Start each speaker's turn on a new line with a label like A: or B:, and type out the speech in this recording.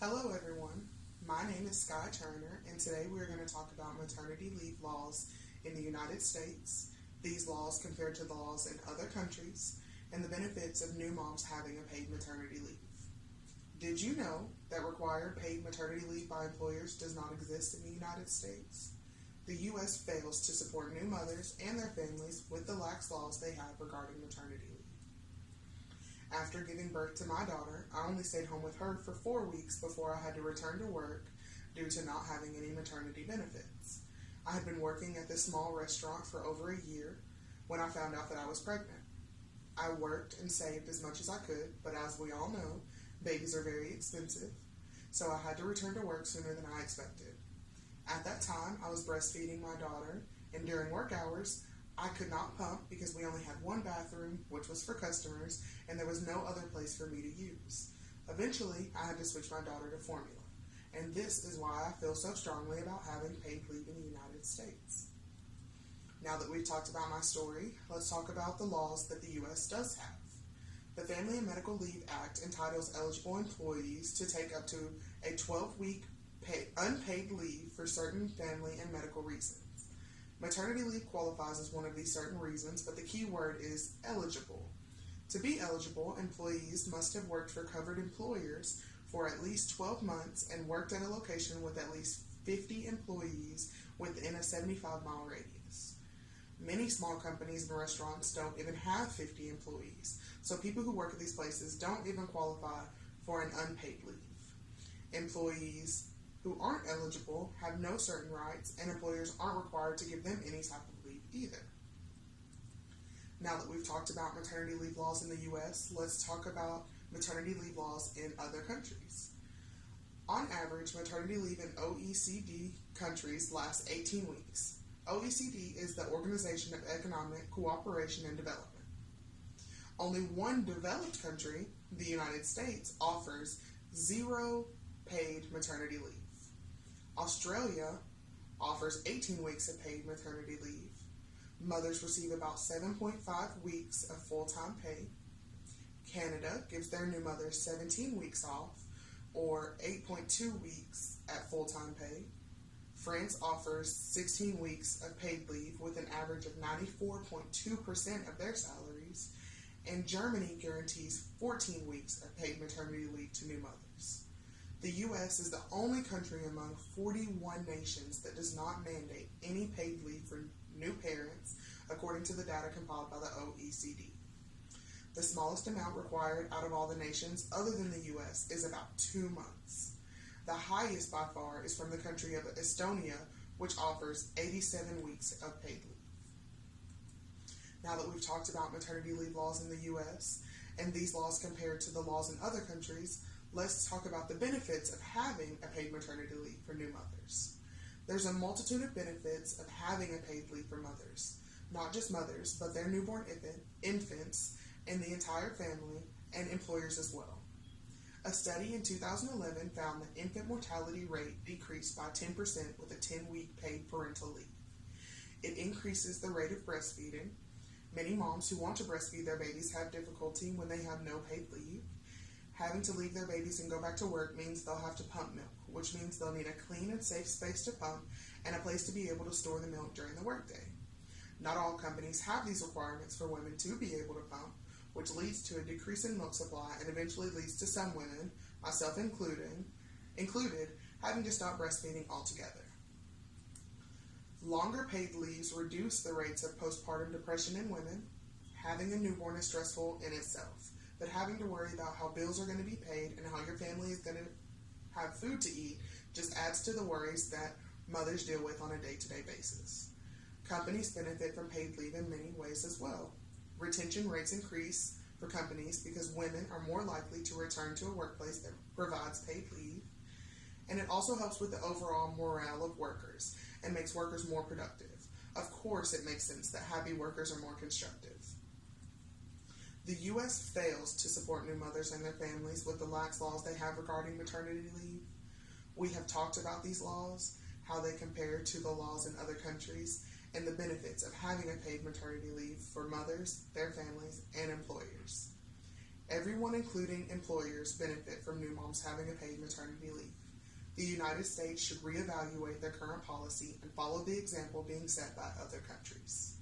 A: Hello everyone, my name is Sky Turner and today we're going to talk about maternity leave laws in the United States, these laws compared to the laws in other countries, and the benefits of new moms having a paid maternity leave. Did you know that required paid maternity leave by employers does not exist in the United States? The U.S. fails to support new mothers and their families with the lax laws they have regarding maternity leave. After giving birth to my daughter, I only stayed home with her for 4 weeks before I had to return to work due to not having any maternity benefits. I had been working at this small restaurant for over a year when I found out that I was pregnant. I worked and saved as much as I could, but as we all know, babies are very expensive, so I had to return to work sooner than I expected. At that time, I was breastfeeding my daughter, and during work hours, I could not pump because we only had one bathroom, which was for customers, and there was no other place for me to use. Eventually, I had to switch my daughter to formula, and this is why I feel so strongly about having paid leave in the United States. Now that we've talked about my story, let's talk about the laws that the U.S. does have. The Family and Medical Leave Act entitles eligible employees to take up to a 12-week unpaid leave for certain family and medical reasons. Maternity leave qualifies as one of these certain reasons, but the key word is eligible. To be eligible, employees must have worked for covered employers for at least 12 months and worked at a location with at least 50 employees within a 75-mile radius. Many small companies and restaurants don't even have 50 employees, so people who work at these places don't even qualify for an unpaid leave. Employees who aren't eligible have no certain rights, and employers aren't required to give them any type of leave either. Now that we've talked about maternity leave laws in the U.S., let's talk about maternity leave laws in other countries. On average, maternity leave in OECD countries lasts 18 weeks. OECD is the Organization of Economic Cooperation and Development. Only one developed country, the United States, offers 0 paid maternity leave. Australia offers 18 weeks of paid maternity leave. Mothers receive about 7.5 weeks of full-time pay. Canada gives their new mothers 17 weeks off, or 8.2 weeks at full-time pay. France offers 16 weeks of paid leave with an average of 94.2% of their salaries, and Germany guarantees 14 weeks of paid maternity leave to new mothers. The U.S. is the only country among 41 nations that does not mandate any paid leave for new parents, according to the data compiled by the OECD. The smallest amount required out of all the nations other than the U.S. is about 2 months. The highest by far is from the country of Estonia, which offers 87 weeks of paid leave. Now that we've talked about maternity leave laws in the U.S. and these laws compared to the laws in other countries, let's talk about the benefits of having a paid maternity leave for new mothers. There's a multitude of benefits of having a paid leave for mothers, not just mothers, but their newborn infants, and the entire family, and employers as well. A study in 2011 found that infant mortality rate decreased by 10% with a 10-week paid parental leave. It increases the rate of breastfeeding. Many moms who want to breastfeed their babies have difficulty when they have no paid leave. Having to leave their babies and go back to work means they'll have to pump milk, which means they'll need a clean and safe space to pump and a place to be able to store the milk during the workday. Not all companies have these requirements for women to be able to pump, which leads to a decrease in milk supply and eventually leads to some women, myself included, having to stop breastfeeding altogether. Longer paid leaves reduce the rates of postpartum depression in women. Having a newborn is stressful in itself, but having to worry about how bills are going to be paid and how your family is going to have food to eat just adds to the worries that mothers deal with on a day-to-day basis. Companies benefit from paid leave in many ways as well. Retention rates increase for companies because women are more likely to return to a workplace that provides paid leave, and it also helps with the overall morale of workers and makes workers more productive. Of course, it makes sense that happy workers are more constructive. The U.S. fails to support new mothers and their families with the lax laws they have regarding maternity leave. We have talked about these laws, how they compare to the laws in other countries, and the benefits of having a paid maternity leave for mothers, their families, and employers. Everyone, including employers, benefit from new moms having a paid maternity leave. The United States should reevaluate their current policy and follow the example being set by other countries.